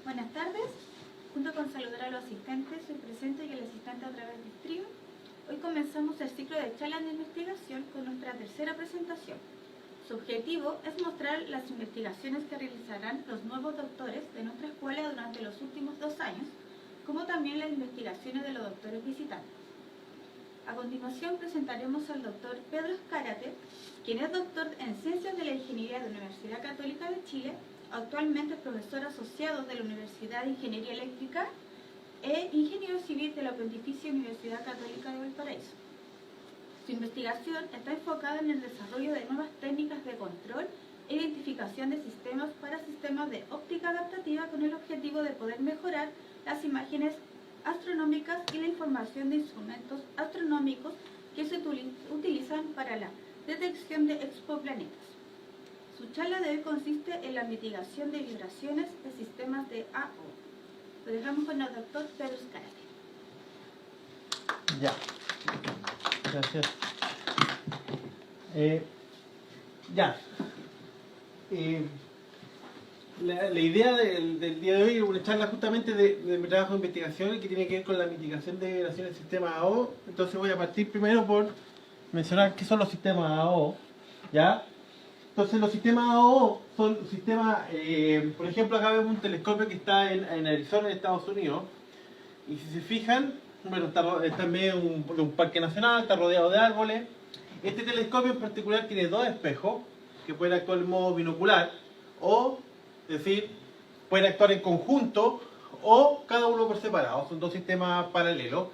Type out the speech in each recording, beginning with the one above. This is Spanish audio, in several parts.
Buenas tardes. Junto con saludar a los asistentes, soy presente y el asistente a través de stream. Hoy comenzamos el ciclo de charlas de investigación con nuestra tercera presentación. Su objetivo es mostrar las investigaciones que realizarán los nuevos doctores de nuestra escuela durante los últimos 2 años, como también las investigaciones de los doctores visitantes. A continuación presentaremos al doctor Pedro Escárate, quien es doctor en Ciencias de la Ingeniería de la Universidad Católica de Chile, actualmente profesor asociado de la Universidad de Ingeniería Eléctrica e ingeniero civil de la Pontificia Universidad Católica de Valparaíso. Su investigación está enfocada en el desarrollo de nuevas técnicas de control e identificación de sistemas para sistemas de óptica adaptativa con el objetivo de poder mejorar las imágenes astronómicas y la información de instrumentos astronómicos que se utilizan para la detección de exoplanetas. Su charla de hoy consiste en la mitigación de vibraciones de sistemas de AO. Lo dejamos con el doctor Pedro Escárate. Ya, gracias. La idea del día de hoy es una charla justamente de mi trabajo de investigación que tiene que ver con la mitigación de vibraciones del sistema AO. Entonces voy a partir primero por mencionar qué son los sistemas AO, ¿ya? Entonces los sistemas AO son sistemas, por ejemplo acá vemos un telescopio que está en Arizona, en Estados Unidos, y si se fijan, bueno, está en medio de un parque nacional, está rodeado de árboles. Este telescopio en particular tiene 2 espejos que pueden actuar en modo binocular, o, es decir, pueden actuar en conjunto o cada uno por separado, son 2 sistemas paralelos.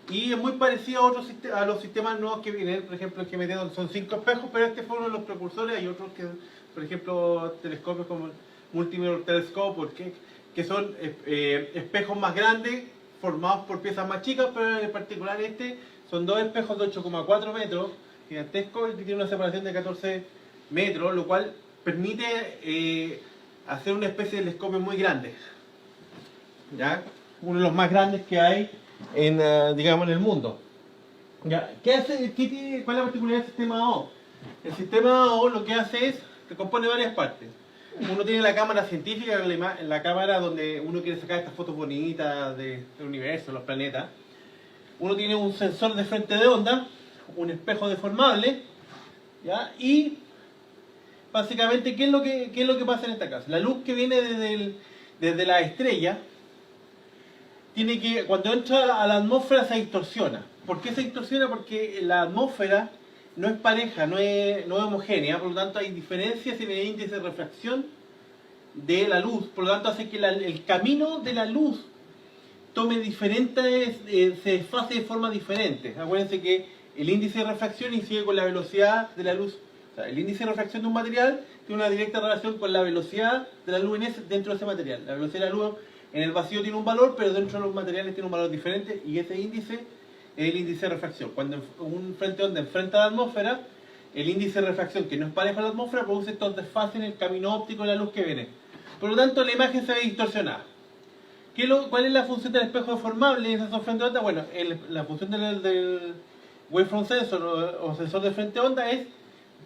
Y es muy parecido a los sistemas nuevos que vienen, por ejemplo el GMT son 5 espejos, pero este fue uno de los precursores. Hay otros que, por ejemplo, telescopios como Multimirror Telescope, que son espejos más grandes, formados por piezas más chicas, pero en particular este son 2 espejos de 8,4 metros, gigantescos, que tienen una separación de 14 metros, lo cual permite hacer una especie de telescopio muy grande, ¿ya? Uno de los más grandes que hay digamos, en el mundo. ¿Ya? ¿Cuál es la particularidad del sistema AO? El sistema AO lo que hace es que compone varias partes. Uno tiene la cámara científica, la cámara donde uno quiere sacar estas fotos bonitas del universo, los planetas. Uno tiene un sensor de frente de onda, un espejo deformable, ¿ya? Y básicamente, ¿qué es lo que pasa en esta casa? La luz que viene desde la estrella cuando entra a la atmósfera se distorsiona. ¿Por qué se distorsiona? Porque la atmósfera no es pareja, no es homogénea, por lo tanto hay diferencias en el índice de refracción de la luz, por lo tanto hace que el camino de la luz tome diferentes, se desfase de forma diferente. Acuérdense que el índice de refracción incide con la velocidad de la luz. O sea, el índice de refracción de un material tiene una directa relación con la velocidad de la luz dentro de ese material. La velocidad de la luz en el vacío tiene un valor, pero dentro de los materiales tiene un valor diferente, y ese índice es el índice de refracción. Cuando un frente de onda enfrenta a la atmósfera, el índice de refracción, que no es parejo a la atmósfera, produce estos desfases en el camino óptico de la luz que viene. Por lo tanto, la imagen se ve distorsionada. ¿Cuál es la función del espejo deformable en sensor frente de onda? Bueno, la función del Wavefront Sensor o sensor de frente de onda es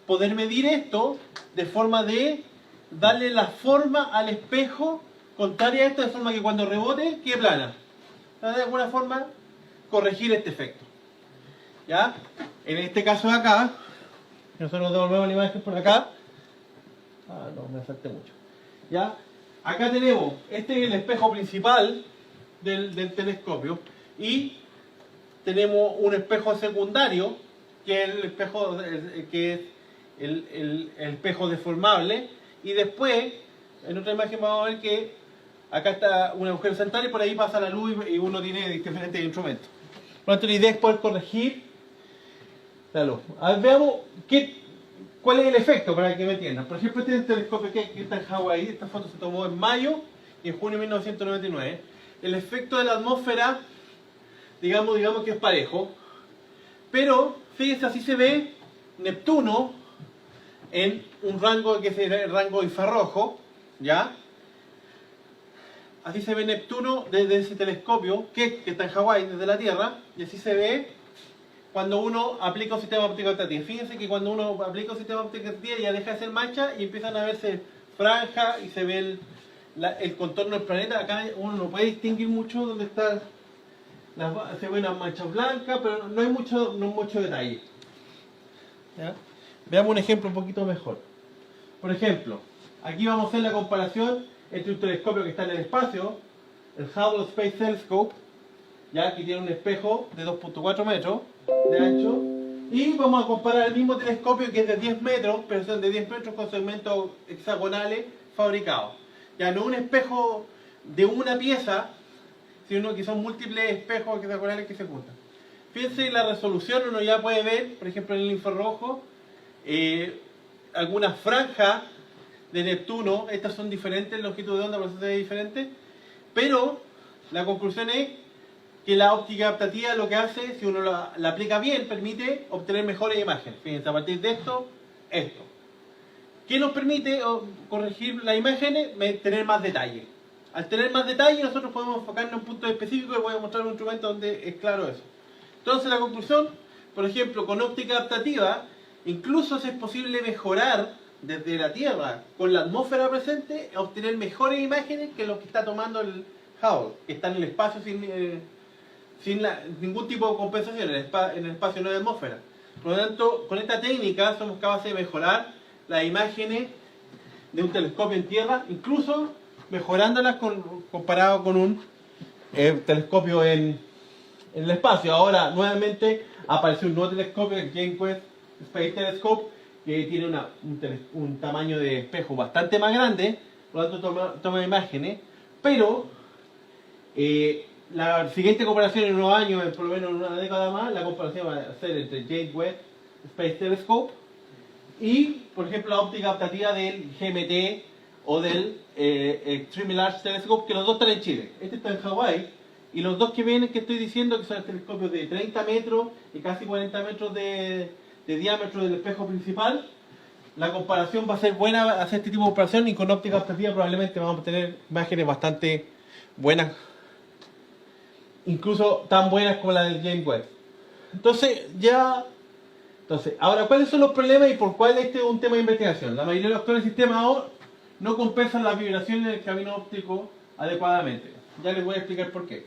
poder medir esto de forma de darle la forma al espejo contraria a esto, de forma que cuando rebote quede plana. De alguna forma corregir este efecto, ¿ya? En este caso de acá, nosotros devolvemos la imagen por acá. No, me salté mucho. ¿Ya? Acá tenemos, este es el espejo principal del telescopio, y tenemos un espejo secundario, que es el espejo deformable, y después, en otra imagen vamos a ver que acá está un agujero central y por ahí pasa la luz y uno tiene diferentes instrumentos. Por lo tanto, la idea es poder corregir la luz. A ver, veamos cuál es el efecto para que me entiendan. Por ejemplo, este es el telescopio que está en Hawái. Esta foto se tomó en mayo y en junio de 1999. El efecto de la atmósfera, digamos que es parejo. Pero, fíjense, así se ve Neptuno en un rango que es el rango infrarrojo, ¿ya? Así se ve Neptuno desde ese telescopio que está en Hawái, desde la Tierra, y así se ve cuando uno aplica un sistema óptico adaptativo. Fíjense que cuando uno aplica un sistema óptico adaptativo ya deja de ser mancha y empiezan a verse franjas y se ve el contorno del planeta. Acá uno no puede distinguir mucho dónde está, se ven unas manchas blancas, pero no hay mucho detalle. ¿Ya? Veamos un ejemplo un poquito mejor. Por ejemplo, aquí vamos a hacer la comparación entre un telescopio que está en el espacio, el Hubble Space Telescope, ya que tiene un espejo de 2.4 metros de ancho, y vamos a comparar el mismo telescopio que es de 10 metros, pero son de 10 metros con segmentos hexagonales fabricados. Ya no un espejo de una pieza, sino que son múltiples espejos hexagonales que se juntan. Fíjense en la resolución, uno ya puede ver, por ejemplo en el infrarrojo, algunas franjas de Neptuno. Estas son diferentes, longitud de onda, por eso se ve diferente, pero la conclusión es que la óptica adaptativa lo que hace, si uno la aplica bien, permite obtener mejores imágenes. Fíjense, a partir de esto. ¿Qué nos permite corregir las imágenes? Tener más detalle. Al tener más detalle, nosotros podemos enfocarnos en puntos específicos, y voy a mostrar un instrumento donde es claro eso. Entonces la conclusión, por ejemplo, con óptica adaptativa, incluso es posible mejorar desde la Tierra, con la atmósfera presente, obtener mejores imágenes que lo que está tomando el Hubble, que está en el espacio sin ningún tipo de compensación. En el espacio no hay atmósfera. Por lo tanto, con esta técnica somos capaces de mejorar las imágenes de un telescopio en Tierra, incluso mejorándolas comparado con un telescopio en el espacio. Ahora, nuevamente, apareció un nuevo telescopio, el James Webb Space Telescope, que tiene un tamaño de espejo bastante más grande, por lo tanto toma imágenes, pero la siguiente comparación en unos años, por lo menos en una década más, la comparación va a ser entre James Webb Space Telescope y, por ejemplo, la óptica adaptativa del GMT o del Extremely Large Telescope, que los dos están en Chile. Este está en Hawái, y los dos que vienen que estoy diciendo, que son telescopios de 30 metros y casi 40 metros de diámetro del espejo principal, la comparación va a ser buena, hacer este tipo de comparación, y con óptica adaptativa probablemente vamos a tener imágenes bastante buenas, incluso tan buenas como la del James Webb. Entonces, ahora, ¿cuáles son los problemas y por cuál este es un tema de investigación? La mayoría de los actuales sistemas AO no compensan las vibraciones del camino óptico adecuadamente. Ya les voy a explicar por qué.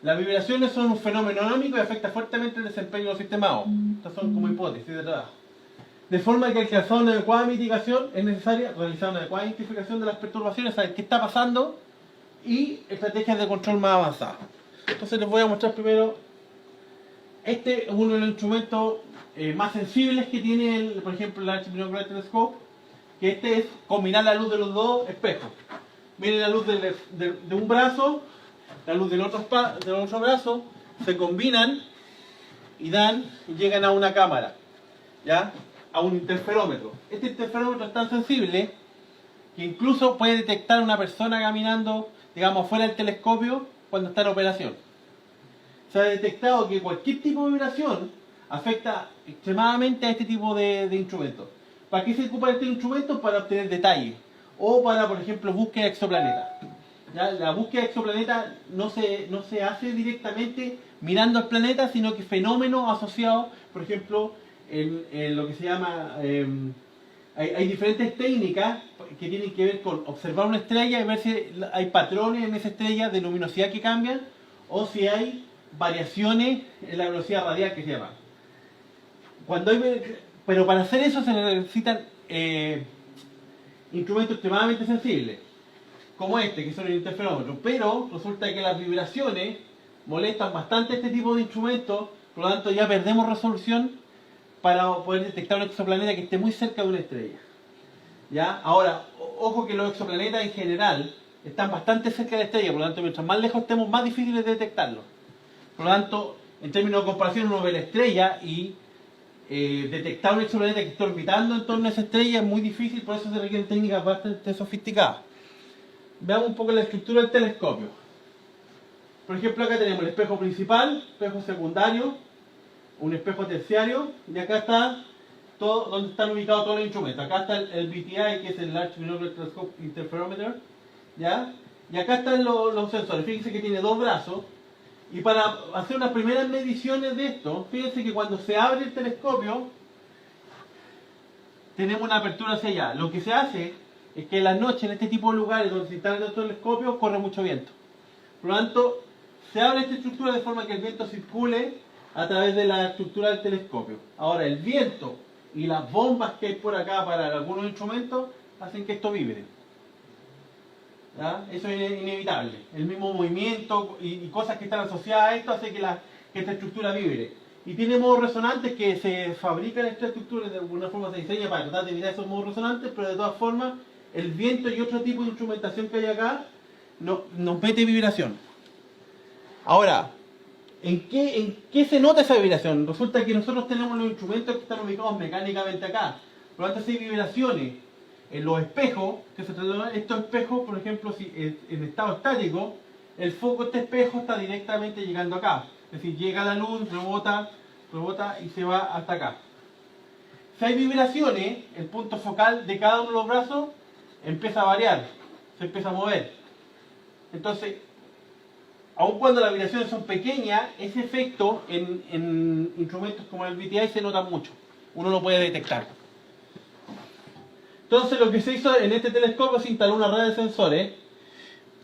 Las vibraciones son un fenómeno anómico y afecta fuertemente el desempeño de los sistemas AO. Estas son como hipótesis de trabajo. De forma que al alcanzar una adecuada mitigación es necesaria realizar una adecuada identificación de las perturbaciones, saber qué está pasando, y estrategias de control más avanzadas. Entonces les voy a mostrar primero. Este es uno de los instrumentos más sensibles que tiene, por ejemplo, el Large Binocular Telescope, que este es combinar la luz de los dos espejos. Miren la luz de un brazo, la luz del otro brazo, se combinan y llegan a una cámara, ¿ya? A un interferómetro. Este interferómetro es tan sensible que incluso puede detectar a una persona caminando, digamos, fuera del telescopio cuando está en operación. Se ha detectado que cualquier tipo de vibración afecta extremadamente a este tipo de instrumentos. ¿Para qué se ocupa este instrumento? Para obtener detalles, o para, por ejemplo, búsqueda de exoplanetas. ¿Ya? La búsqueda de exoplanetas no se hace directamente mirando al planeta, sino que fenómenos asociados, por ejemplo, en lo que se llama... hay diferentes técnicas que tienen que ver con observar una estrella y ver si hay patrones en esa estrella de luminosidad que cambian, o si hay variaciones en la velocidad radial, que se llama. Pero para hacer eso se necesitan instrumentos extremadamente sensibles, como este, que son el interferómetro. Pero resulta que las vibraciones molestan bastante este tipo de instrumentos, por lo tanto ya perdemos resolución para poder detectar un exoplaneta que esté muy cerca de una estrella. ¿Ya? Ahora, ojo que los exoplanetas en general están bastante cerca de la estrella, por lo tanto mientras más lejos estemos, más difícil es detectarlos. Por lo tanto, en términos de comparación, uno ve la estrella y detectar un exoplaneta que está orbitando en torno a esa estrella es muy difícil, por eso se requieren técnicas bastante sofisticadas. Veamos un poco la estructura del telescopio. Por ejemplo, acá tenemos el espejo principal, espejo secundario, un espejo terciario, y acá está todo donde están ubicados todos los instrumentos. Acá está el BTI, que es el Large Binocular Telescope Interferometer, ¿ya? Y acá están los sensores. Fíjense que tiene dos brazos. Y para hacer unas primeras mediciones de esto, fíjense que cuando se abre el telescopio, tenemos una apertura hacia allá. Lo que se hace es que en las noches, en este tipo de lugares donde se instalan los telescopios, corre mucho viento. Por lo tanto, se abre esta estructura de forma que el viento circule a través de la estructura del telescopio. Ahora, el viento y las bombas que hay por acá para algunos instrumentos hacen que esto vibre. ¿Ya? Eso es inevitable. El mismo movimiento y cosas que están asociadas a esto hace que esta estructura vibre. Y tiene modos resonantes que se fabrican estas estructuras, de alguna forma se diseña para tratar de evitar esos modos resonantes, pero de todas formas el viento y otro tipo de instrumentación que hay acá nos mete vibración. Ahora, ¿en qué se nota esa vibración? Resulta que nosotros tenemos los instrumentos que están ubicados mecánicamente acá. Por lo tanto, si hay vibraciones en los espejos, estos espejos, por ejemplo, si en estado estático, el foco de este espejo está directamente llegando acá. Es decir, llega la luz, rebota y se va hasta acá. Si hay vibraciones, el punto focal de cada uno de los brazos empieza a variar, se empieza a mover. Entonces, aun cuando las vibraciones son pequeñas, ese efecto en instrumentos como el BTI se nota mucho. Uno lo puede detectar. Entonces, lo que se hizo en este telescopio se instaló una red de sensores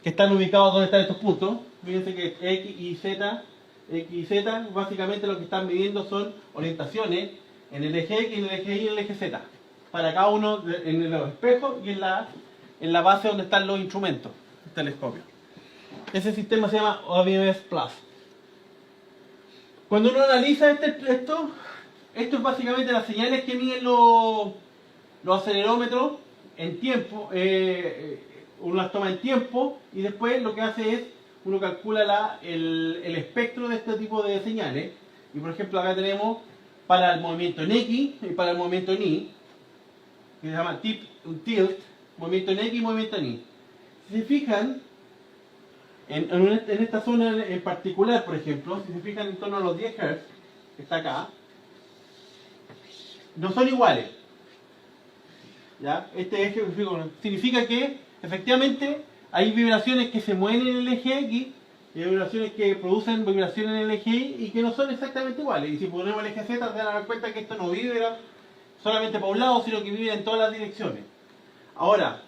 que están ubicados donde están estos puntos. Fíjense que X y Z, básicamente lo que están midiendo son orientaciones en el eje X, en el eje Y y en el eje Z. Para cada uno en los espejos y en la base donde están los instrumentos del telescopio. Ese sistema se llama OBMS Plus. Cuando uno analiza esto es básicamente las señales que miden los acelerómetros en tiempo. Uno las toma en tiempo y después lo que hace es uno calcula el espectro de este tipo de señales. Y por ejemplo acá tenemos para el movimiento en X y para el movimiento en Y, que se llama tilt, movimiento en X y movimiento en Y. Si se fijan, en esta zona en particular, por ejemplo, si se fijan en torno a los 10 Hz, que está acá, no son iguales. ¿Ya? Este eje significa que efectivamente hay vibraciones que se mueven en el eje X y hay vibraciones que producen vibraciones en el eje Y y que no son exactamente iguales. Y si ponemos el eje Z, se van a dar cuenta que esto no vibra solamente para un lado, sino que vibra en todas las direcciones. Ahora,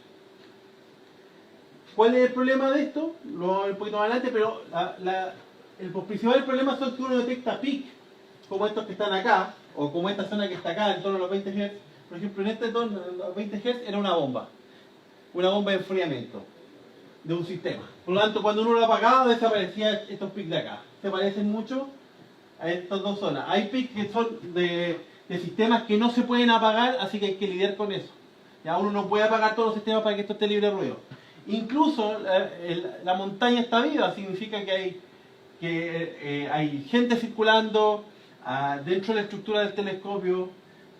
¿cuál es el problema de esto? Lo vamos a ver un poquito más adelante, pero el principal problema son que uno detecta peak, como estos que están acá, o como esta zona que está acá, en torno a los 20 Hz. Por ejemplo, en este torno, los 20 Hz era una bomba de enfriamiento de un sistema. Por lo tanto, cuando uno lo apagaba, desaparecían estos pics de acá. Se parecen mucho a estas dos zonas. Hay pics que son de sistemas que no se pueden apagar, así que hay que lidiar con eso. Ya uno no puede apagar todos los sistemas para que esto esté libre de ruido. Incluso la montaña está viva, significa que hay gente circulando dentro de la estructura del telescopio,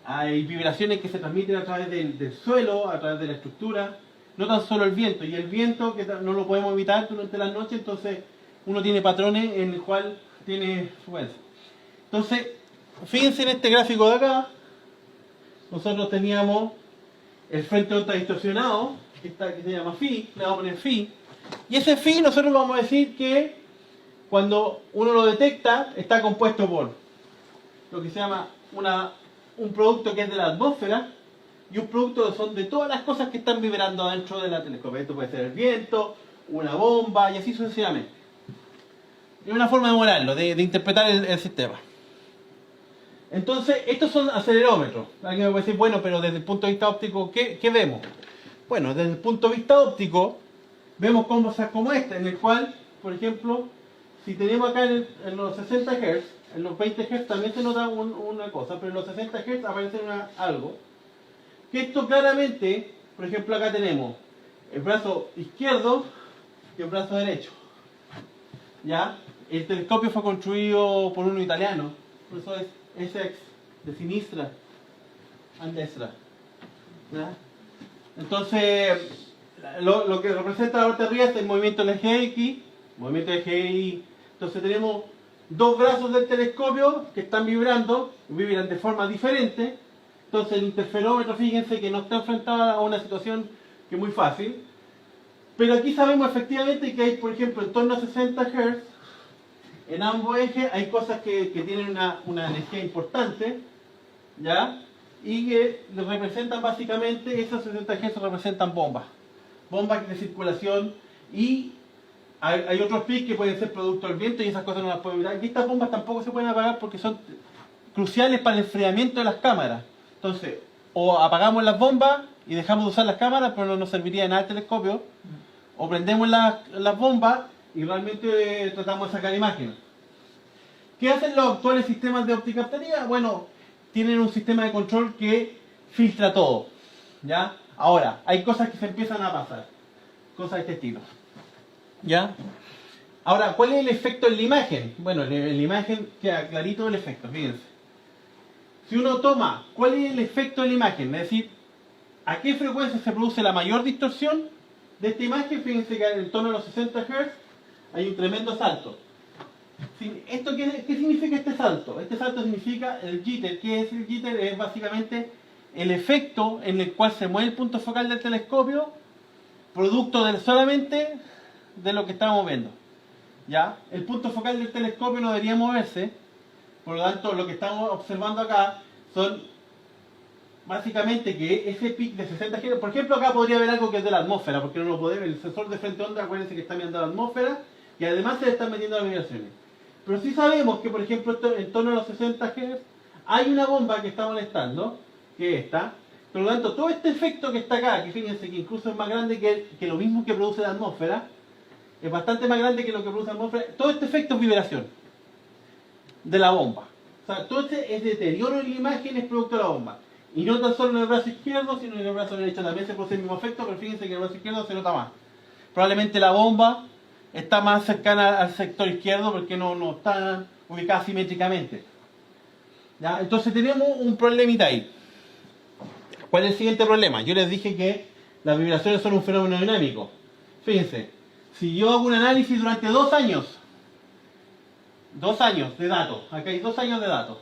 hay vibraciones que se transmiten a través del suelo, a través de la estructura, no tan solo el viento, y el viento que no lo podemos evitar durante la noche, entonces uno tiene patrones en el cual tiene frecuencia. Entonces, fíjense en este gráfico de acá, nosotros teníamos el frente de onda distorsionado, que se llama phi, le vamos a poner phi, y ese phi nosotros vamos a decir que cuando uno lo detecta está compuesto por lo que se llama un producto que es de la atmósfera y un producto que son de todas las cosas que están vibrando dentro de la telescopio. Esto puede ser el viento, una bomba y así sucesivamente. Es una forma de modelarlo, de interpretar el sistema. Entonces, estos son acelerómetros. Alguien me puede decir, bueno, pero desde el punto de vista óptico, ¿qué vemos? Bueno, desde el punto de vista óptico, vemos cosas como esta, en el cual, por ejemplo, si tenemos acá en los 60 Hz, en los 20 Hz también se nota una cosa, pero en los 60 Hz aparece algo. Que esto claramente, por ejemplo, acá tenemos el brazo izquierdo y el brazo derecho. ¿Ya? El telescopio fue construido por uno italiano, por eso es Essex, de sinistra, and destra. ¿Ya? Entonces, lo que representa la parte de arriba es el movimiento del eje X, movimiento del eje Y. Entonces tenemos dos brazos del telescopio que están vibrando, vibran de forma diferente. Entonces el interferómetro, fíjense que no está enfrentado a una situación que es muy fácil. Pero aquí sabemos efectivamente que hay, por ejemplo, en torno a 60 Hz, en ambos ejes hay cosas que tienen una energía importante, ¿ya? y que representan básicamente, esos 60 Hz representan bombas. Bombas de circulación, y hay otros pics que pueden ser producto del viento y esas cosas no las puedo evitar. Y estas bombas tampoco se pueden apagar porque son cruciales para el enfriamiento de las cámaras. Entonces, o apagamos las bombas y dejamos de usar las cámaras, pero no nos serviría de nada el telescopio, o prendemos las bombas y realmente tratamos de sacar imágenes. ¿Qué hacen los actuales sistemas de opticaptaría? Bueno, tienen un sistema de control que filtra todo, ¿ya? Ahora, hay cosas que se empiezan a pasar, cosas de este estilo, ¿ya? Ahora, ¿cuál es el efecto en la imagen? Bueno, en la imagen queda clarito el efecto, fíjense. Si uno toma, ¿cuál es el efecto de la imagen? Es decir, ¿a qué frecuencia se produce la mayor distorsión de esta imagen? Fíjense que en torno a los 60 Hz hay un tremendo salto. ¿Qué significa este salto? Este salto significa el jitter. ¿Qué es el jitter? Es básicamente el efecto en el cual se mueve el punto focal del telescopio, producto solamente de lo que estamos viendo. ¿Ya? El punto focal del telescopio no debería moverse, por lo tanto lo que estamos observando acá son básicamente que ese pic de 60 Hz, por ejemplo acá podría haber algo que es de la atmósfera, porque no lo podemos, el sensor de frente onda, acuérdense que está mirando la atmósfera y además se le están metiendo las vibraciones. Pero sí sabemos que, por ejemplo, en torno a los 60 Hz hay una bomba que está molestando, que es esta. Por lo tanto, todo este efecto que está acá, que fíjense que incluso es más grande que lo mismo que produce la atmósfera, es bastante más grande que lo que produce la atmósfera, todo este efecto es vibración de la bomba. O sea, todo este es deterioro en la imagen, es producto de la bomba. Y no tan solo en el brazo izquierdo, sino en el brazo derecho también se produce el mismo efecto, pero fíjense que en el brazo izquierdo se nota más. Probablemente la bomba está más cercana al sector izquierdo porque no está ubicada simétricamente. ¿Ya? Entonces tenemos un problemita ahí. ¿Cuál es el siguiente problema? Yo les dije que las vibraciones son un fenómeno dinámico. Fíjense, si yo hago un análisis durante 2 años, 2 años de datos, acá hay 2 años de datos,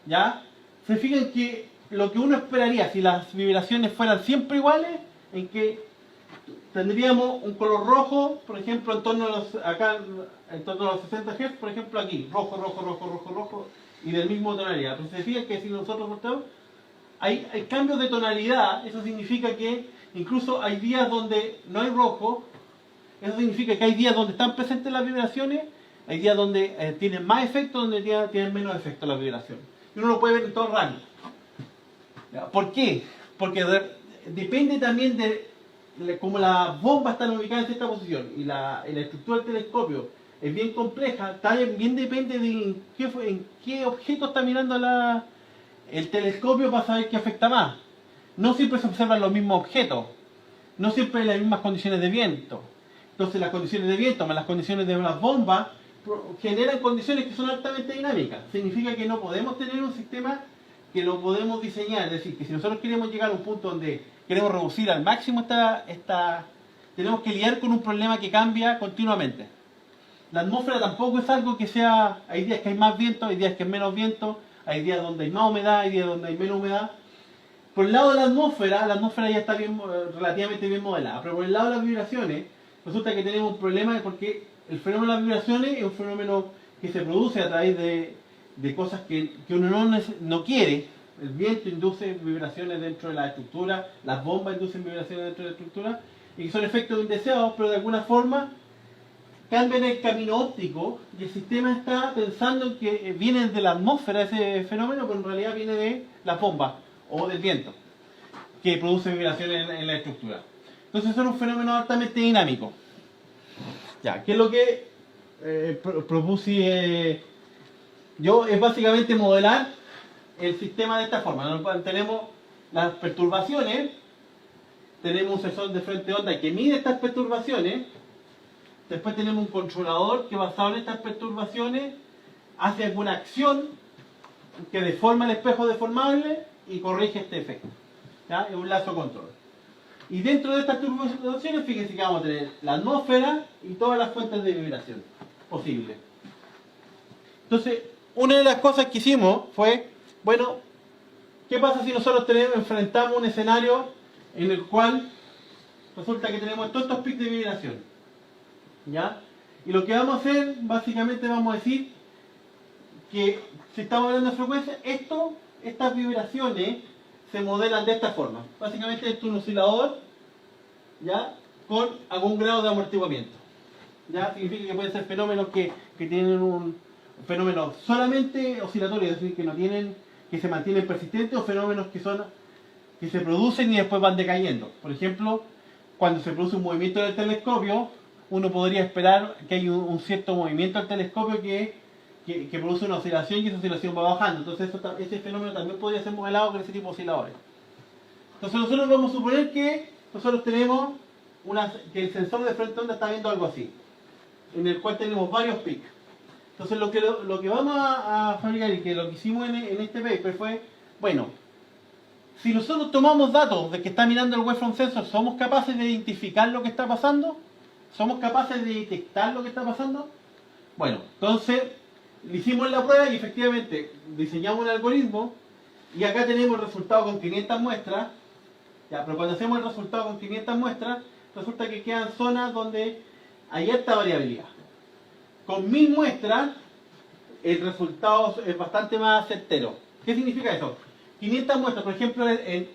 ¿ya? Se fijan que lo que uno esperaría si las vibraciones fueran siempre iguales, en que tendríamos un color rojo, por ejemplo, en torno a los 60 Hz, por ejemplo aquí, rojo, rojo, rojo, rojo, rojo, y del mismo tonalidad. Pero se fijan que si nosotros mostramos, hay cambios de tonalidad, eso significa que incluso hay días donde no hay rojo, eso significa que hay días donde están presentes las vibraciones, hay días donde tienen más efecto, donde tienen menos efecto las vibraciones. Y uno lo puede ver en todo el rango. ¿Por qué? Porque depende también de como las bombas están ubicadas en esta posición y la estructura del telescopio es bien compleja, también depende de en qué objeto está mirando el telescopio para saber qué afecta más. No siempre se observan los mismos objetos, no siempre hay las mismas condiciones de viento. Entonces las condiciones de viento más las condiciones de las bombas generan condiciones que son altamente dinámicas. Significa que no podemos tener un sistema que lo podemos diseñar, es decir, que si nosotros queremos llegar a un punto donde queremos reducir al máximo tenemos que lidiar con un problema que cambia continuamente. La atmósfera tampoco es algo que sea, hay días que hay más viento, hay días que hay menos viento, hay días donde hay más humedad, hay días donde hay menos humedad. Por el lado de la atmósfera ya está relativamente bien modelada, pero por el lado de las vibraciones, resulta que tenemos un problema porque el fenómeno de las vibraciones es un fenómeno que se produce a través de cosas que uno no quiere. El viento induce vibraciones dentro de la estructura, las bombas inducen vibraciones dentro de la estructura, y que son efectos indeseados, pero de alguna forma cambian el camino óptico, y el sistema está pensando en que viene de la atmósfera ese fenómeno, pero en realidad viene de las bombas o del viento, que produce vibraciones en la estructura. Entonces son un fenómeno altamente dinámico. Ya, ¿qué es lo que propuse yo? Es básicamente modelar el sistema de esta forma. Tenemos las perturbaciones, tenemos un sensor de frente onda que mide estas perturbaciones, después tenemos un controlador que basado en estas perturbaciones hace alguna acción que deforma el espejo deformable y corrige este efecto. ¿Ya? Es un lazo control. Y dentro de estas perturbaciones, fíjense que vamos a tener la atmósfera y todas las fuentes de vibración posibles. Entonces, una de las cosas que hicimos fue, bueno, ¿qué pasa si nosotros enfrentamos un escenario en el cual resulta que tenemos todos estos picos de vibración? ¿Ya? Y lo que vamos a hacer, básicamente vamos a decir que si estamos hablando de frecuencia, estas vibraciones se modelan de esta forma. Básicamente esto es un oscilador, ¿ya? Con algún grado de amortiguamiento. ¿Ya? Significa que pueden ser fenómenos que tienen un fenómeno solamente oscilatorio, es decir, que no tienen, que se mantienen persistentes, o fenómenos que se producen y después van decayendo. Por ejemplo, cuando se produce un movimiento del telescopio, uno podría esperar que hay un cierto movimiento del telescopio que produce una oscilación, y esa oscilación va bajando. Entonces ese fenómeno también podría ser modelado con ese tipo de osciladores. Entonces nosotros vamos a suponer que nosotros tenemos que el sensor de frente onda está viendo algo así, en el cual tenemos varios picos. Entonces lo que vamos a fabricar, y que lo que hicimos en este paper fue, bueno, si nosotros tomamos datos de que está mirando el wavefront sensor, ¿somos capaces de identificar lo que está pasando? ¿Somos capaces de detectar lo que está pasando? Bueno, entonces le hicimos la prueba y efectivamente diseñamos un algoritmo, y acá tenemos el resultado con 500 muestras. Ya, pero cuando hacemos el resultado con 500 muestras, resulta que quedan zonas donde hay alta variabilidad. Con 1000 muestras, el resultado es bastante más certero. ¿Qué significa eso? 500 muestras, por ejemplo, en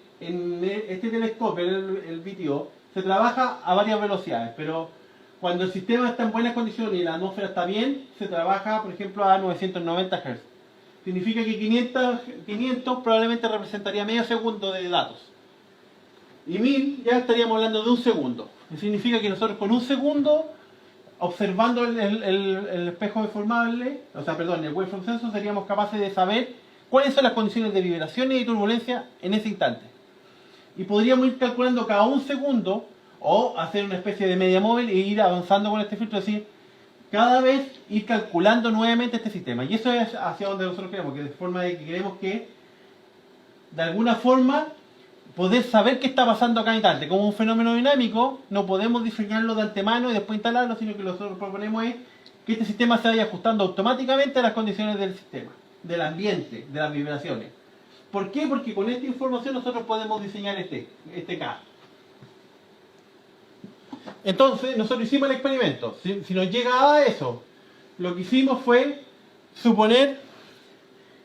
este telescopio, el VTO, se trabaja a varias velocidades, pero cuando el sistema está en buenas condiciones y la atmósfera está bien, se trabaja, por ejemplo, a 990 Hz. Significa que 500 probablemente representaría medio segundo de datos. Y 1000 ya estaríamos hablando de un segundo. Significa que nosotros con un segundo, observando el espejo deformable, el wavefront sensor, seríamos capaces de saber cuáles son las condiciones de vibraciones y turbulencia en ese instante. Y podríamos ir calculando cada un segundo, o hacer una especie de media móvil e ir avanzando con este filtro, es decir, cada vez ir calculando nuevamente este sistema. Y eso es hacia donde nosotros queremos, que de forma de que queremos que, de alguna forma, poder saber qué está pasando acá en instante. Como un fenómeno dinámico, no podemos diseñarlo de antemano y después instalarlo, sino que lo que nosotros proponemos es que este sistema se vaya ajustando automáticamente a las condiciones del sistema, del ambiente, de las vibraciones. ¿Por qué? Porque con esta información nosotros podemos diseñar este caso. Entonces, nosotros hicimos el experimento. Si nos llegaba a eso, lo que hicimos fue suponer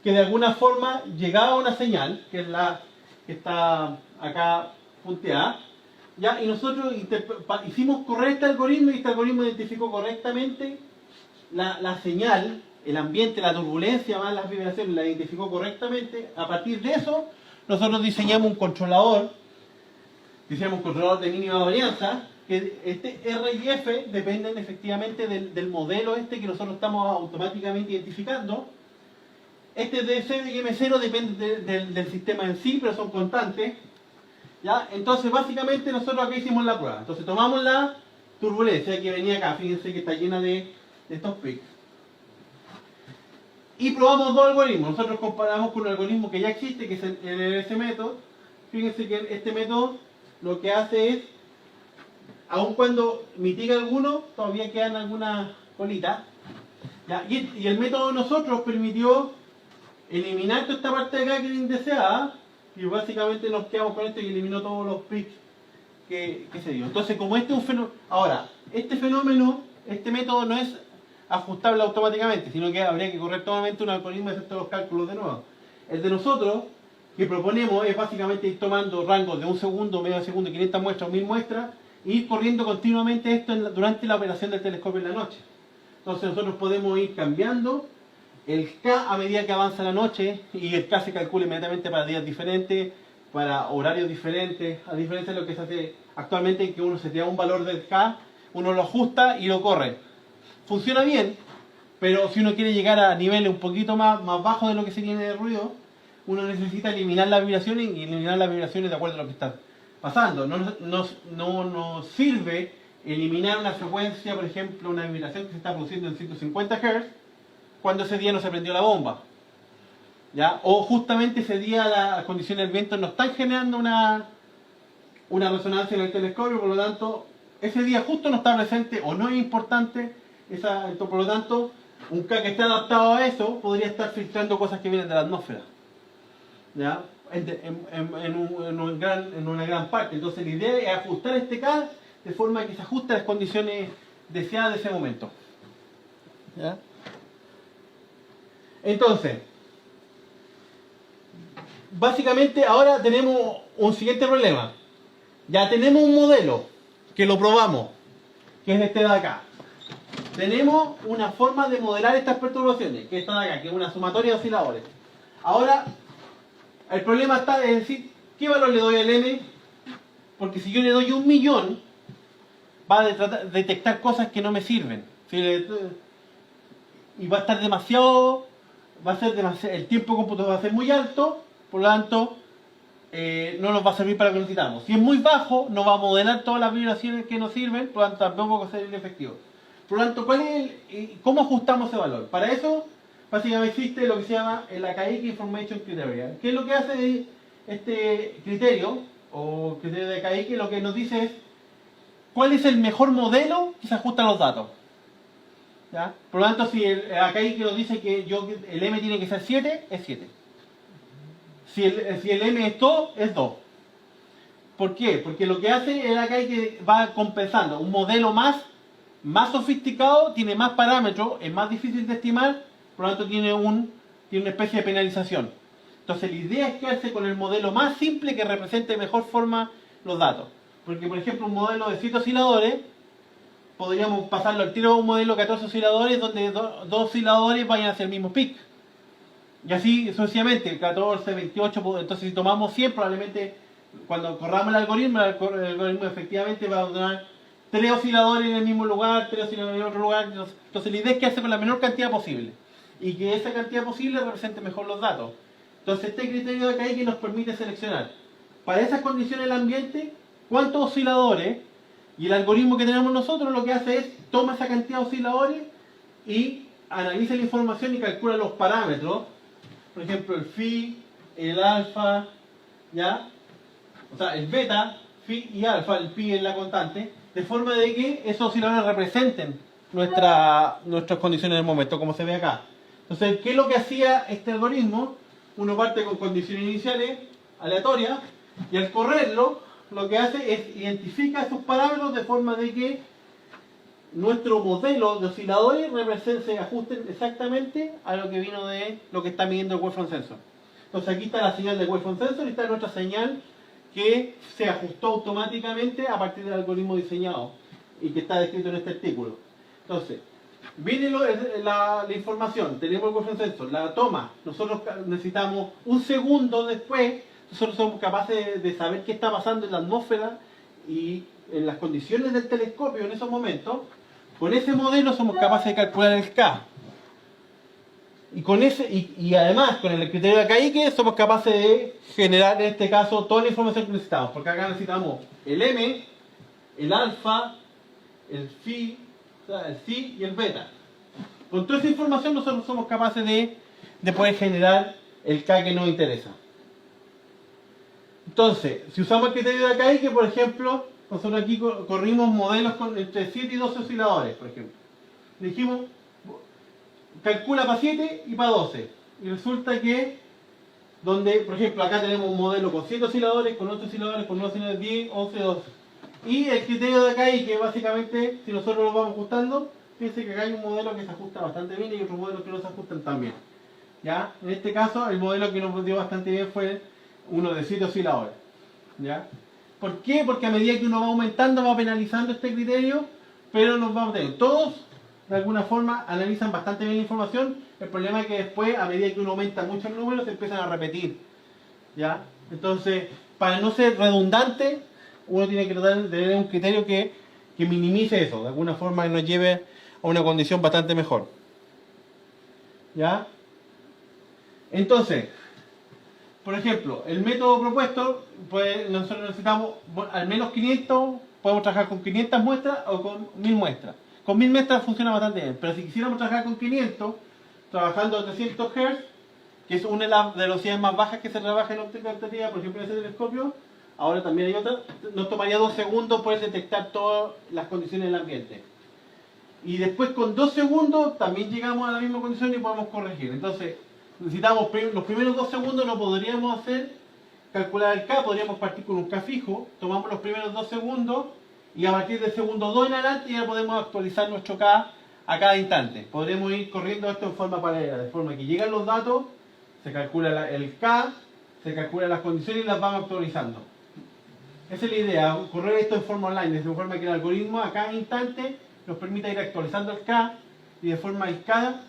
que de alguna forma llegaba una señal, que es la que está acá punteada, ¿ya? Y nosotros hicimos correr este algoritmo, y este algoritmo identificó correctamente la señal, el ambiente, la turbulencia, más las vibraciones, la identificó correctamente. A partir de eso, nosotros diseñamos un controlador de mínima varianza, que este R y F dependen efectivamente del modelo que nosotros estamos automáticamente identificando. Este DC y M0 depende del sistema en sí, pero son constantes. ¿Ya? Entonces, básicamente, nosotros acá hicimos la prueba. Entonces, tomamos la turbulencia que venía acá, fíjense que está llena de estos picos. Y probamos dos algoritmos. Nosotros comparamos con un algoritmo que ya existe, que es el LS método. Fíjense que este método lo que hace es, aun cuando mitiga alguno, todavía quedan algunas colitas. ¿Ya? Y el método de nosotros permitió eliminar toda esta parte de acá que era indeseada, y básicamente nos quedamos con esto y eliminó todos los picks que se dio. Entonces, como este es un fenómeno... Ahora, este método no es ajustable automáticamente, sino que habría que correr totalmente un algoritmo y hacer todos los cálculos de nuevo. El de nosotros, que proponemos, es básicamente ir tomando rangos de un segundo, medio segundo, 500 muestras o 1000 muestras, e ir corriendo continuamente esto durante la operación del telescopio en la noche. Entonces nosotros podemos ir cambiando el K a medida que avanza la noche, y el K se calcula inmediatamente para días diferentes, para horarios diferentes, a diferencia de lo que se hace actualmente, en que uno se tira un valor del K, uno lo ajusta y lo corre. Funciona bien, pero si uno quiere llegar a niveles un poquito más bajos de lo que se tiene de ruido, uno necesita eliminar las vibraciones, y eliminar las vibraciones de acuerdo a lo que está pasando. No nos sirve eliminar una frecuencia, por ejemplo, una vibración que se está produciendo en 150 Hz, cuando ese día no se prendió la bomba, ¿ya? O justamente ese día las condiciones del viento no están generando una resonancia en el telescopio, por lo tanto, ese día justo no está presente o no es importante, por lo tanto, un K que esté adaptado a eso podría estar filtrando cosas que vienen de la atmósfera, ¿ya? En una gran parte. Entonces la idea es ajustar este K de forma que se ajuste a las condiciones deseadas de ese momento, ¿ya? Entonces, básicamente ahora tenemos un siguiente problema. Ya tenemos un modelo que lo probamos, que es este de acá. Tenemos una forma de modelar estas perturbaciones, que es esta de acá, que es una sumatoria de osciladores. Ahora, el problema está en decir, ¿qué valor le doy al M? Porque si yo le doy 1.000.000, va a detectar cosas que no me sirven. Y va a estar demasiado, el tiempo de cómputo va a ser muy alto, por lo tanto, no nos va a servir para lo que necesitamos. Si es muy bajo, no va a modelar todas las vibraciones que nos sirven, por lo tanto tampoco va a ser efectivo. Por lo tanto, ¿cómo ajustamos ese valor? Para eso, básicamente existe lo que se llama el Akaiiki Information Criteria. ¿Qué es lo que hace este criterio, o criterio de Akaiiki? Lo que nos dice es cuál es el mejor modelo que se ajusta a los datos. ¿Ya? Por lo tanto, si el Akaiiki nos dice que el M tiene que ser 7, es 7. Si el M es 2, es 2. ¿Por qué? Porque lo que hace el Akaiiki va compensando. Un modelo más sofisticado tiene más parámetros, es más difícil de estimar, por lo tanto tiene una especie de penalización. Entonces la idea es quedarse con el modelo más simple que represente de mejor forma los datos. Porque por ejemplo un modelo de 7 osciladores, podríamos pasarlo al tiro a un modelo de 14 osciladores donde dos osciladores vayan hacia el mismo pic. Y así sucesivamente, 14, 28, entonces si tomamos 100 probablemente cuando corramos el algoritmo efectivamente va a dar 3 osciladores en el mismo lugar, 3 osciladores en otro lugar. Entonces la idea es quedarse con la menor cantidad posible. Y que esa cantidad posible represente mejor los datos. Entonces este criterio de Akaiiki nos permite seleccionar para esas condiciones del ambiente cuántos osciladores, y el algoritmo que tenemos nosotros lo que hace es toma esa cantidad de osciladores y analiza la información y calcula los parámetros, por ejemplo el phi, el alfa, ¿ya? O sea, el beta, phi y alfa, el pi es la constante, de forma de que esos osciladores representen nuestras condiciones del momento, como se ve acá. Entonces, ¿qué es lo que hacía este algoritmo? Uno parte con condiciones iniciales aleatorias y al correrlo, lo que hace es identifica esos parámetros de forma de que nuestro modelo de osciladores se ajusten exactamente a lo que vino de lo que está midiendo el Waveform Sensor. Entonces aquí está la señal del Waveform Sensor y está nuestra señal que se ajustó automáticamente a partir del algoritmo diseñado y que está descrito en este artículo. Entonces, viene la información, tenemos el Waveform Sensor, la toma, nosotros necesitamos un segundo después, nosotros somos capaces de saber qué está pasando en la atmósfera y en las condiciones del telescopio en esos momentos. Con ese modelo somos capaces de calcular el K. Y además, con el criterio de Akaiiki, somos capaces de generar, en este caso, toda la información que necesitamos. Porque acá necesitamos el M, el alfa, el phi, o sea, el psi y el beta. Con toda esa información nosotros somos capaces de poder generar el K que nos interesa. Entonces, si usamos el criterio de Akaiiki, por ejemplo, nosotros aquí corrimos modelos entre 7 y 12 osciladores, por ejemplo. Le dijimos, calcula para 7 y para 12. Y resulta que, por ejemplo, acá tenemos un modelo con 7 osciladores, con 8 osciladores, con 9 osciladores, 10, 11, 12. Y el criterio de Akaiiki, que básicamente, si nosotros lo vamos ajustando, fíjense que acá hay un modelo que se ajusta bastante bien y otros modelos que no se ajustan tan bien. ¿Ya? En este caso, el modelo que nos dio bastante bien fue uno de 7 osciladores. ¿Ya? ¿Por qué? Porque a medida que uno va aumentando, va penalizando este criterio, pero nos vamos a tener. Todos, de alguna forma, analizan bastante bien la información. El problema es que después, a medida que uno aumenta mucho el número, se empiezan a repetir. ¿Ya? Entonces, para no ser redundante, uno tiene que tratar de tener un criterio que minimice eso, de alguna forma que nos lleve a una condición bastante mejor. ¿Ya? Entonces, por ejemplo, el método propuesto, pues nosotros necesitamos al menos 500, podemos trabajar con 500 muestras o con 1000 muestras. Con 1000 muestras funciona bastante bien, pero si quisiéramos trabajar con 500, trabajando a 300 Hz, que es una de las velocidades más bajas que se trabaja en óptica adaptativa, por ejemplo en ese telescopio, ahora también hay otra, nos tomaría 2 segundos poder detectar todas las condiciones del ambiente. Y después con 2 segundos también llegamos a la misma condición y podemos corregir. Entonces, necesitamos los primeros 2 segundos, no podríamos calcular el K, podríamos partir con un K fijo, tomamos los primeros 2 segundos y a partir del segundo 2 en adelante ya podemos actualizar nuestro K a cada instante. Podremos ir corriendo esto en forma paralela, de forma que llegan los datos, se calcula el K, Se calculan las condiciones y las vamos actualizando. Esa es la idea, correr esto en forma online, de forma que el algoritmo a cada instante nos permita ir actualizando el K y de forma discada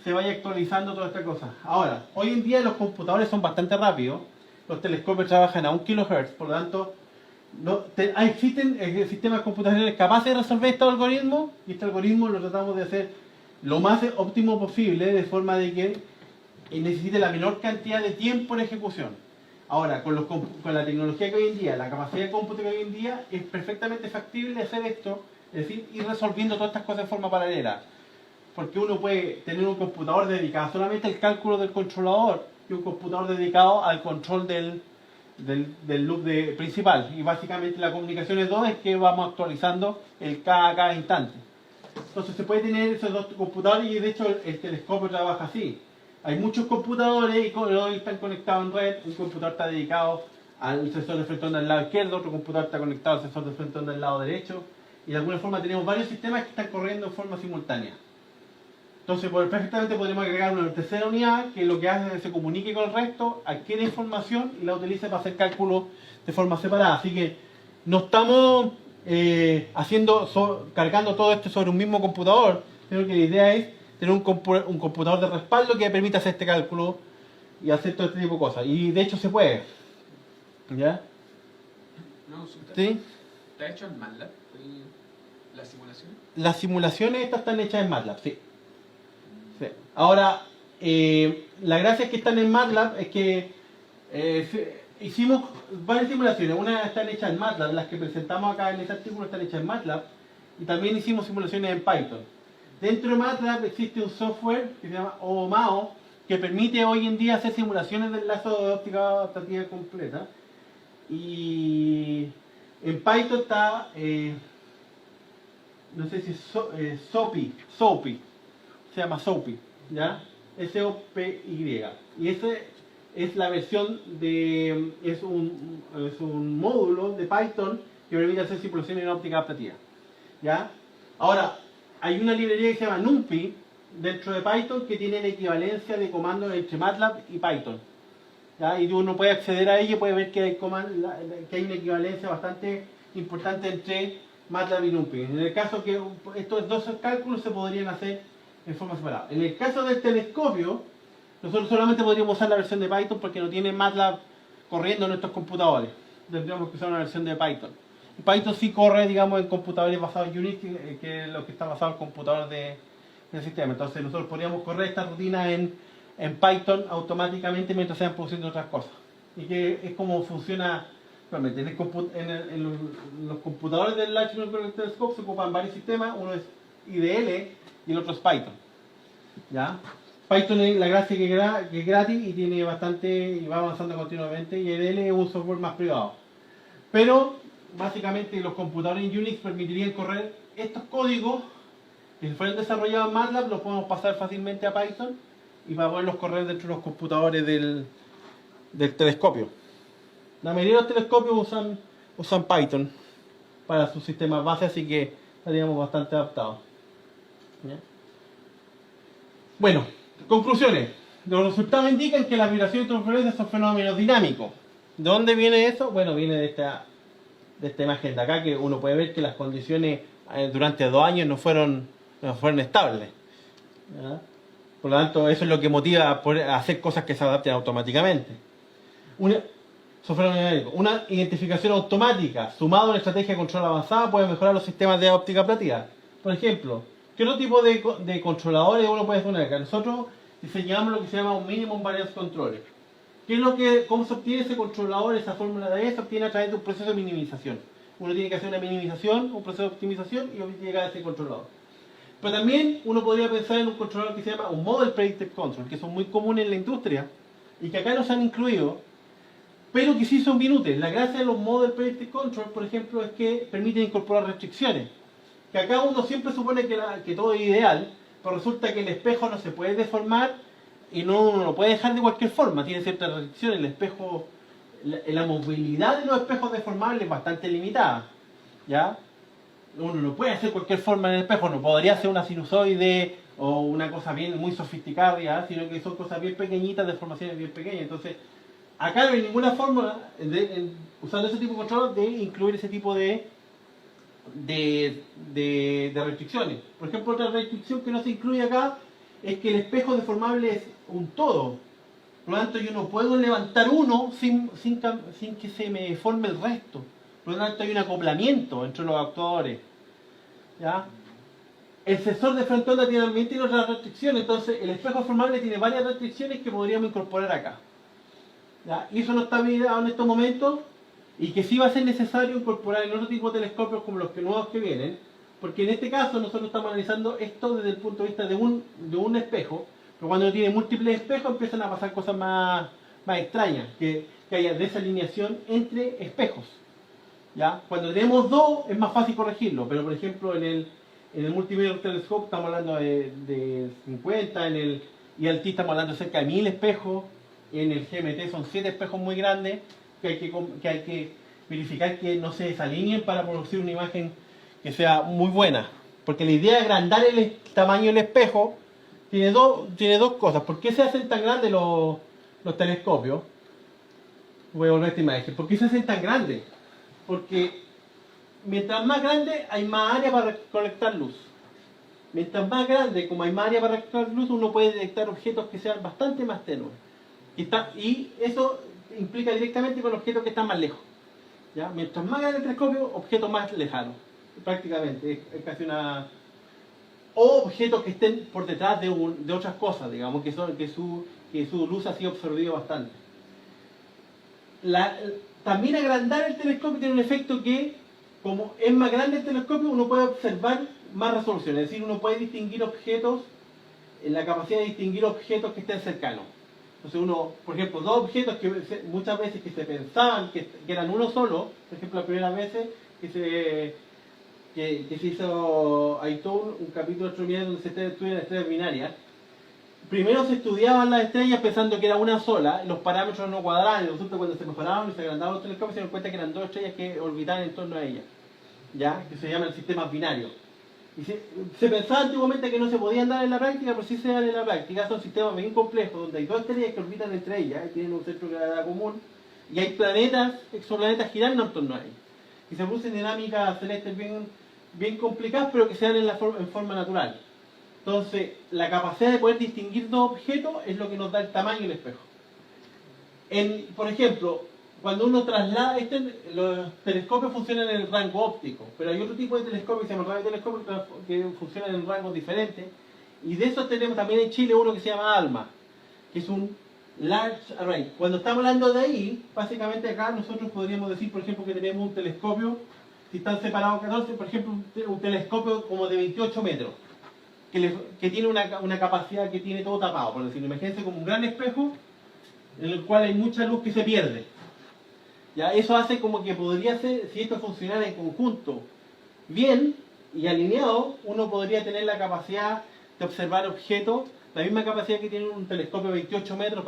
se vaya actualizando toda esta cosa. Ahora, hoy en día los computadores son bastante rápidos, los telescopios trabajan a 1 kHz, por lo tanto, existen sistemas computacionales capaces de resolver este algoritmo, y este algoritmo lo tratamos de hacer lo más óptimo posible, de forma de que necesite la menor cantidad de tiempo en ejecución. Ahora, con la tecnología que hoy en día, la capacidad de cómputo que hoy en día, es perfectamente factible hacer esto, es decir, ir resolviendo todas estas cosas de forma paralela. Porque uno puede tener un computador dedicado solamente al cálculo del controlador y un computador dedicado al control del loop principal. Y básicamente la comunicación es dos, es que vamos actualizando el K a cada instante. Entonces se puede tener esos dos computadores y de hecho el telescopio trabaja así. Hay muchos computadores y hoy están conectados en red. Un computador está dedicado al sensor de frontón del lado izquierdo, otro computador está conectado al sensor de frontón del lado derecho. Y de alguna forma tenemos varios sistemas que están corriendo en forma simultánea. Entonces perfectamente podemos agregar una tercera unidad que lo que hace es que se comunique con el resto, adquiere información y la utilice para hacer cálculos de forma separada. Así que no estamos cargando todo esto sobre un mismo computador, sino que la idea es tener un computador de respaldo que permita hacer este cálculo y hacer todo este tipo de cosas. Y de hecho se puede. ¿Ya? No, consulta. ¿Sí? ¿Está hecho en MATLAB las simulaciones? Las simulaciones estas están hechas en MATLAB, sí. Sí. Ahora, la gracia es que están en MATLAB es que hicimos varias simulaciones. Una están hechas en MATLAB, las que presentamos acá en este artículo están hechas en MATLAB. Y también hicimos simulaciones en Python. Dentro de MATLAB existe un software que se llama OMAO, que permite hoy en día hacer simulaciones del lazo de óptica adaptativa completa. Y en Python está, no sé si es SOPI, se llama SOPI, ¿ya? SOPY. Y ese es la versión de, es un módulo de Python que permite hacer simulaciones en óptica adaptativa, ¿ya? Ahora, hay una librería que se llama NumPy dentro de Python que tiene la equivalencia de comandos entre MATLAB y Python, ¿ya? Y uno puede acceder a ella y puede ver que hay una equivalencia bastante importante entre MATLAB y NumPy. En el caso que estos dos cálculos se podrían hacer en forma separada. En el caso del telescopio, nosotros solamente podríamos usar la versión de Python porque no tiene MATLAB corriendo en nuestros computadores. Tendríamos que usar una versión de Python. Python sí corre, digamos, en computadores basados en Unix, que es lo que está basado en computadores del sistema. Entonces nosotros podríamos correr esta rutina en Python automáticamente mientras se van produciendo otras cosas. Y que es como funciona realmente. En los computadores del Large Neural Telescope se ocupan varios sistemas. Uno es IDL y el otro es Python, ¿ya? Python es la gracia que es gratis y tiene bastante y va avanzando continuamente, y IDL es un software más privado. Pero básicamente los computadores en Unix permitirían correr estos códigos que si fueran desarrollados en MATLAB, los podemos pasar fácilmente a Python y para poderlos correr dentro de los computadores del telescopio. La mayoría de los telescopios usan Python para sus sistemas base, así que estaríamos bastante adaptados. ¿Ya? Bueno, conclusiones. Los resultados indican que las vibraciones y transferencias son fenómenos dinámicos. ¿De dónde viene eso? Bueno, viene de esta imagen de acá, que uno puede ver que las condiciones durante 2 años no fueron estables, ¿ya? Por lo tanto, eso es lo que motiva a hacer cosas que se adapten automáticamente. Una identificación automática sumado a una estrategia de control avanzada puede mejorar los sistemas de óptica aptativa. Por ejemplo, ¿qué otro tipo de controladores uno puede poner acá? Nosotros diseñamos lo que se llama un Minimum Variance Controller. ¿Cómo se obtiene ese controlador, esa fórmula de E? Se obtiene a través de un proceso de minimización. Uno tiene que hacer una minimización, un proceso de optimización y llegar a ese controlador. Pero también uno podría pensar en un controlador que se llama un Model Predicted Control, que son muy comunes en la industria y que acá no se han incluido, pero que sí son bien útiles. La gracia de los Model Predicted Control, por ejemplo, es que permiten incorporar restricciones. Que acá uno siempre supone que todo es ideal, pero resulta que el espejo no se puede deformar y uno lo puede dejar de cualquier forma, tiene ciertas restricciones. El espejo, la movilidad de los espejos deformables es bastante limitada, ¿ya? Uno no puede hacer cualquier forma en el espejo, no podría hacer una sinusoide o una cosa muy sofisticada, ¿ya? Sino que son cosas bien pequeñitas, deformaciones bien pequeñas. Entonces, acá no hay ninguna forma, usando ese tipo de control, de incluir ese tipo de restricciones. Por ejemplo, otra restricción que no se incluye acá es que el espejo deformable es un todo. Por lo tanto, yo no puedo levantar uno sin que se me deforme el resto. Por lo tanto, hay un acoplamiento entre los actuadores. ¿Ya? El sensor de frente onda también tiene otras restricciones, entonces el espejo deformable tiene varias restricciones que podríamos incorporar acá. ¿Ya? Y eso no está mirado en estos momentos, y que sí va a ser necesario incorporar en otro tipo de telescopios como los nuevos que vienen, porque en este caso nosotros estamos analizando esto desde el punto de vista de un espejo, pero cuando tiene múltiples espejos empiezan a pasar cosas más extrañas, que haya desalineación entre espejos. ¿Ya? Cuando tenemos dos es más fácil corregirlo, pero por ejemplo en el Multimedia Telescope estamos hablando de 50, en el ILT estamos hablando de cerca de 1000 espejos, en el GMT son 7 espejos muy grandes, que hay que verificar que no se desalineen para producir una imagen que sea muy buena. Porque la idea de agrandar el tamaño del espejo tiene dos cosas. ¿Por qué se hacen tan grandes los telescopios? Voy a volver a esta imagen. ¿Por qué se hacen tan grandes? Porque mientras más grande hay más área para recolectar luz. Mientras más grande, como hay más área para recolectar luz, uno puede detectar objetos que sean bastante más tenues. Y eso implica directamente con objetos que están más lejos. ¿Ya? Mientras más grande el telescopio, objetos más lejanos. Prácticamente, es casi una... O objetos que estén por detrás de otras cosas, digamos, que su luz ha sido absorbida bastante. También agrandar el telescopio tiene un efecto que, como es más grande el telescopio, uno puede observar más resolución. Es decir, uno puede distinguir objetos, la capacidad de distinguir objetos que estén cercanos. Entonces uno, por ejemplo, dos objetos que muchas veces que se pensaban que eran uno solo, por ejemplo, la primera vez que se hizo, hay todo un capítulo de astronomía donde se estudian las estrellas binarias. Primero se estudiaban las estrellas pensando que era una sola, los parámetros no cuadraban, y resulta cuando se mejoraban y se agrandaban los telescopios se dieron cuenta que eran dos estrellas que orbitaban en torno a ellas, ¿ya? Que se llaman sistemas binarios. Y se pensaba antiguamente que no se podían dar en la práctica, pero sí se dan en la práctica. Son sistemas bien complejos, donde hay dos estrellas que orbitan entre ellas, y tienen un centro de gravedad común, y hay planetas, exoplanetas girando en torno a ellas. Y se producen dinámicas celestes bien complicadas, pero que se dan en forma natural. Entonces, la capacidad de poder distinguir dos objetos es lo que nos da el tamaño del espejo. Por ejemplo, cuando uno traslada, los telescopios funcionan en el rango óptico, pero hay otro tipo de telescopios que se llaman radiotelescopios que funcionan en rangos diferentes, y de esos tenemos también en Chile uno que se llama ALMA, que es un Large Array. Cuando estamos hablando de ahí, básicamente acá nosotros podríamos decir, por ejemplo, que tenemos un telescopio, si están separados 14, por ejemplo, un telescopio como de 28 metros, que tiene una capacidad que tiene todo tapado, por decirlo. Imagínense como un gran espejo en el cual hay mucha luz que se pierde. ¿Ya? Eso hace como que podría ser, si esto funcionara en conjunto bien y alineado, uno podría tener la capacidad de observar objetos, la misma capacidad que tiene un telescopio de 28 metros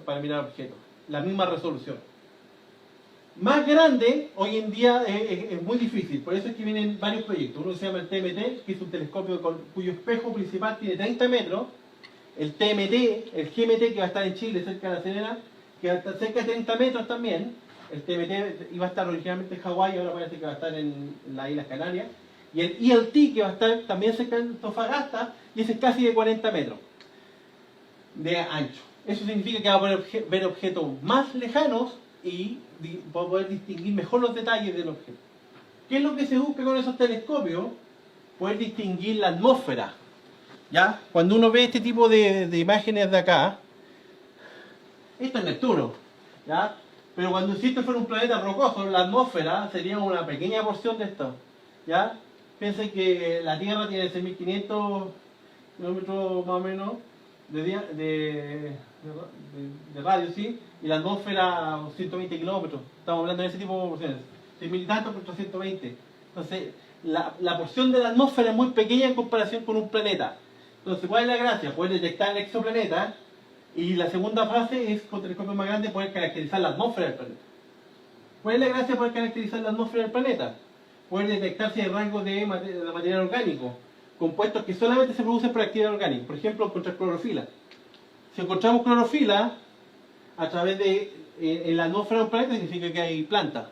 para mirar objetos, la misma resolución. Más grande, hoy en día es muy difícil, por eso es que vienen varios proyectos. Uno se llama el TMT, que es un telescopio cuyo espejo principal tiene 30 metros, el TMT, el GMT, que va a estar en Chile, cerca de La Serena, que va a estar cerca de 30 metros también. El TMT iba a estar originalmente en Hawái, ahora parece que va a estar en las Islas Canarias. Y el ILT, que va a estar también cerca de Antofagasta, y ese es casi de 40 metros de ancho. Eso significa que va a poder ver objetos más lejanos y va a poder distinguir mejor los detalles del objeto. ¿Qué es lo que se busca con esos telescopios? Poder distinguir la atmósfera. ¿Ya? Cuando uno ve este tipo de imágenes de acá, esto es Neptuno, ¿ya? Pero cuando si esto fuera un planeta rocoso, la atmósfera sería una pequeña porción de esto, ¿ya? Piensen que la Tierra tiene 6.500 kilómetros más o menos de radio, ¿sí? Y la atmósfera 120 kilómetros. Estamos hablando de ese tipo de proporciones. 6.000 y tantos contra 120. Entonces, la porción de la atmósfera es muy pequeña en comparación con un planeta. Entonces, ¿cuál es la gracia? Poder detectar el exoplaneta. Y la segunda fase es, con telescopios más grandes, poder caracterizar la atmósfera del planeta. ¿Cuál es la gracia de poder caracterizar la atmósfera del planeta? Poder detectar si hay rango de material orgánico, compuestos que solamente se producen por actividad orgánica. Por ejemplo, encontrar clorofila. Si encontramos clorofila, a través de... en la atmósfera de un planeta significa que hay plantas.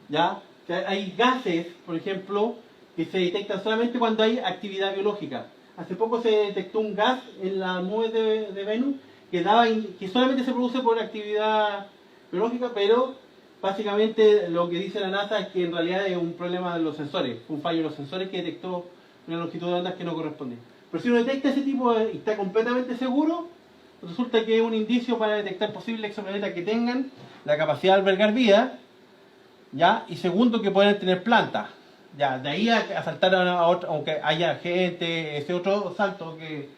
¿Ya? Que hay gases, por ejemplo, que se detectan solamente cuando hay actividad biológica. Hace poco se detectó un gas en la nube de Venus que solamente se produce por actividad biológica, pero básicamente lo que dice la NASA es que en realidad es un problema de los sensores, un fallo de los sensores que detectó una longitud de ondas que no corresponde. Pero si uno detecta ese tipo y está completamente seguro, resulta que es un indicio para detectar posibles exoplanetas que tengan la capacidad de albergar vida, ¿ya? Y segundo, que pueden tener plantas. Ya, de ahí a saltar a otro, aunque haya gente, ese otro salto que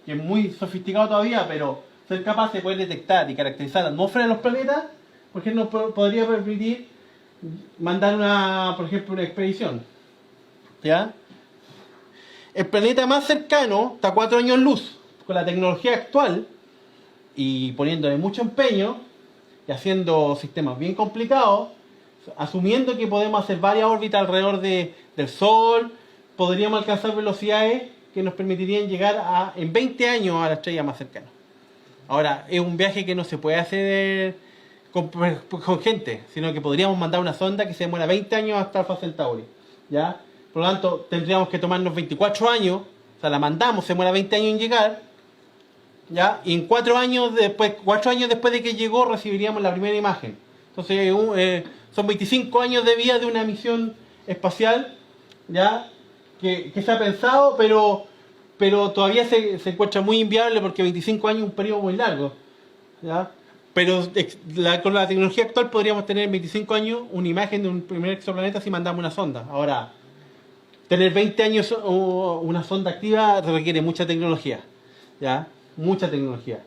es muy sofisticado todavía, pero ser capaz de poder detectar y caracterizar la atmósfera de los planetas, por ejemplo, podría permitir mandar por ejemplo, una expedición. ¿Ya? El planeta más cercano está a 4 años luz. Con la tecnología actual y poniéndole mucho empeño y haciendo sistemas bien complicados, asumiendo que podemos hacer varias órbitas alrededor del Sol, podríamos alcanzar velocidades que nos permitirían llegar en 20 años a la estrella más cercana. Ahora, es un viaje que no se puede hacer con gente, sino que podríamos mandar una sonda que se demora 20 años hasta Alpha Centauri, ¿ya? Por lo tanto, tendríamos que tomarnos 24 años, o sea, la mandamos, se demora 20 años en llegar, ¿ya? Y en 4 años después de que llegó, recibiríamos la primera imagen. Entonces, son 25 años de vida de una misión espacial, ¿ya? Que se ha pensado, pero todavía se encuentra muy inviable porque 25 años es un periodo muy largo, ¿ya? Pero con la tecnología actual podríamos tener en 25 años una imagen de un primer exoplaneta si mandamos una sonda. Ahora, tener 20 años una sonda activa requiere mucha tecnología, ¿ya? Mucha tecnología.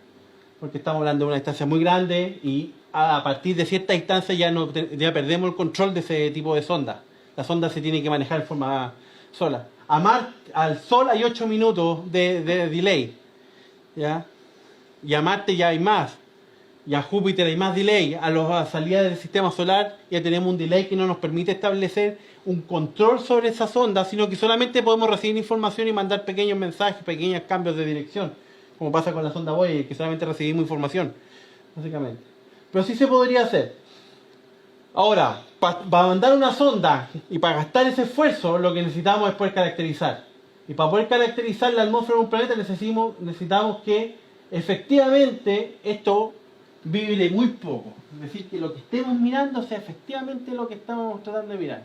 Porque estamos hablando de una distancia muy grande y a partir de cierta distancia ya perdemos el control de ese tipo de sonda. La sonda se tiene que manejar de forma sola. Al Sol hay 8 minutos de delay, ¿ya? Y a Marte ya hay más. Y a Júpiter hay más delay. A la salida del sistema solar ya tenemos un delay que no nos permite establecer un control sobre esa sonda, sino que solamente podemos recibir información y mandar pequeños mensajes, pequeños cambios de dirección, como pasa con la sonda Voyager, que solamente recibimos información, básicamente. Pero sí se podría hacer. Ahora, para mandar una sonda y para gastar ese esfuerzo, lo que necesitamos es poder caracterizar. Y para poder caracterizar la atmósfera de un planeta necesitamos que efectivamente esto vibre muy poco. Es decir, que lo que estemos mirando sea efectivamente lo que estamos tratando de mirar,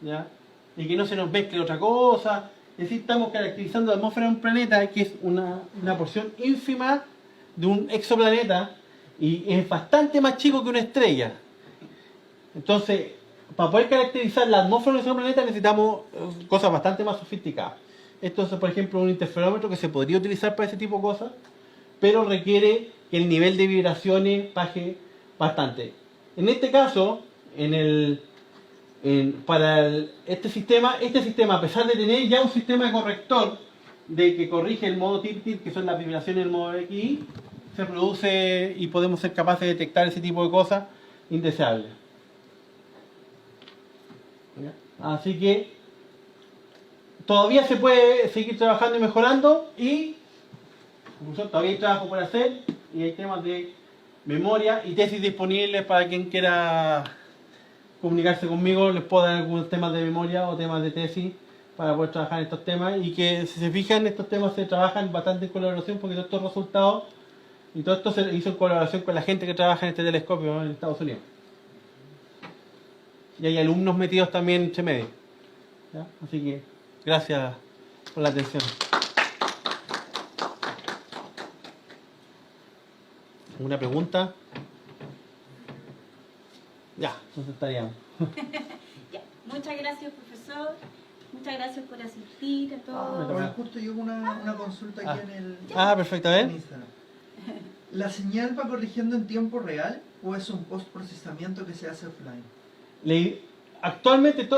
¿ya? Y que no se nos mezcle otra cosa. Es decir, estamos caracterizando la atmósfera de un planeta que es una porción ínfima de un exoplaneta y es bastante más chico que una estrella. Entonces, para poder caracterizar la atmósfera de nuestro planeta necesitamos cosas bastante más sofisticadas. Esto es, por ejemplo, un interferómetro que se podría utilizar para ese tipo de cosas, pero requiere que el nivel de vibraciones baje bastante. En este caso, este sistema, a pesar de tener ya un sistema corrector que corrige el modo TIR-TIR, que son las vibraciones del modo XY, se produce y podemos ser capaces de detectar ese tipo de cosas indeseables. Así que todavía se puede seguir trabajando y mejorando y todavía hay trabajo por hacer y hay temas de memoria y tesis disponibles para quien quiera comunicarse conmigo. Les puedo dar algunos temas de memoria o temas de tesis para poder trabajar en estos temas y que si se fijan estos temas se trabajan bastante en colaboración porque todos estos resultados y todo esto se hizo en colaboración con la gente que trabaja en este telescopio en Estados Unidos. Y hay alumnos metidos también entre medio, ¿ya? Así que gracias por la atención. ¿Alguna pregunta? Ya, entonces estaríamos. Ya. Muchas gracias, profesor. Muchas gracias por asistir a todos. Ahora justo llegó una consulta aquí en el Perfecto, a ver. en Instagram. ¿La señal va corrigiendo en tiempo real o es un post-procesamiento que se hace offline? Actualmente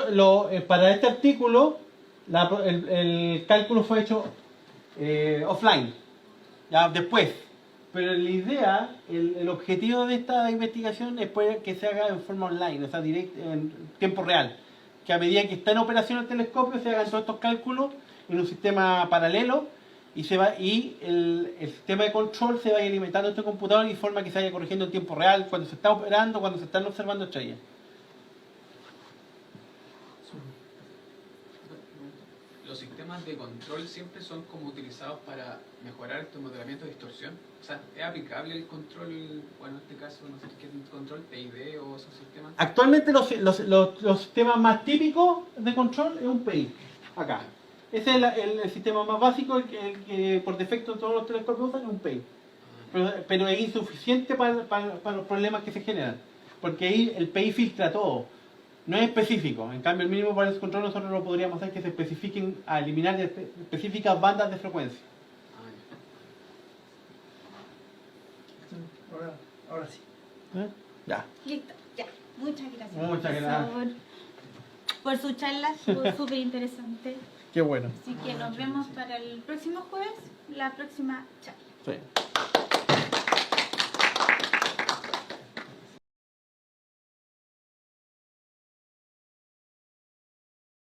para este artículo el cálculo fue hecho offline, ya después, pero la idea, el objetivo de esta investigación es que se haga en forma online, o sea, en tiempo real, que a medida que está en operación el telescopio se hagan todos estos cálculos en un sistema paralelo y el sistema de control se vaya alimentando este computador y forma que se vaya corrigiendo en tiempo real cuando se está operando, cuando se están observando estrellas. Los sistemas de control siempre son como utilizados para mejorar estos modelamientos de distorsión. O sea, ¿es aplicable el control, bueno, en este caso, no sé qué control, TID o esos sistemas? Actualmente los sistemas más típicos de control es un PI, acá. Ese es el sistema más básico, el que por defecto todos los telescopios usan, es un PI. Pero es insuficiente para los problemas que se generan, porque ahí el PI filtra todo, no es específico. En cambio, el mínimo para ese control nosotros lo podríamos hacer que se especifiquen a eliminar específicas bandas de frecuencia. Ahora sí. Ya. Listo, ya. Muchas gracias. Muchas gracias. Por su charla, estuvo súper interesante. Qué bueno. Así que nos vemos para el próximo jueves, la próxima charla. Sí.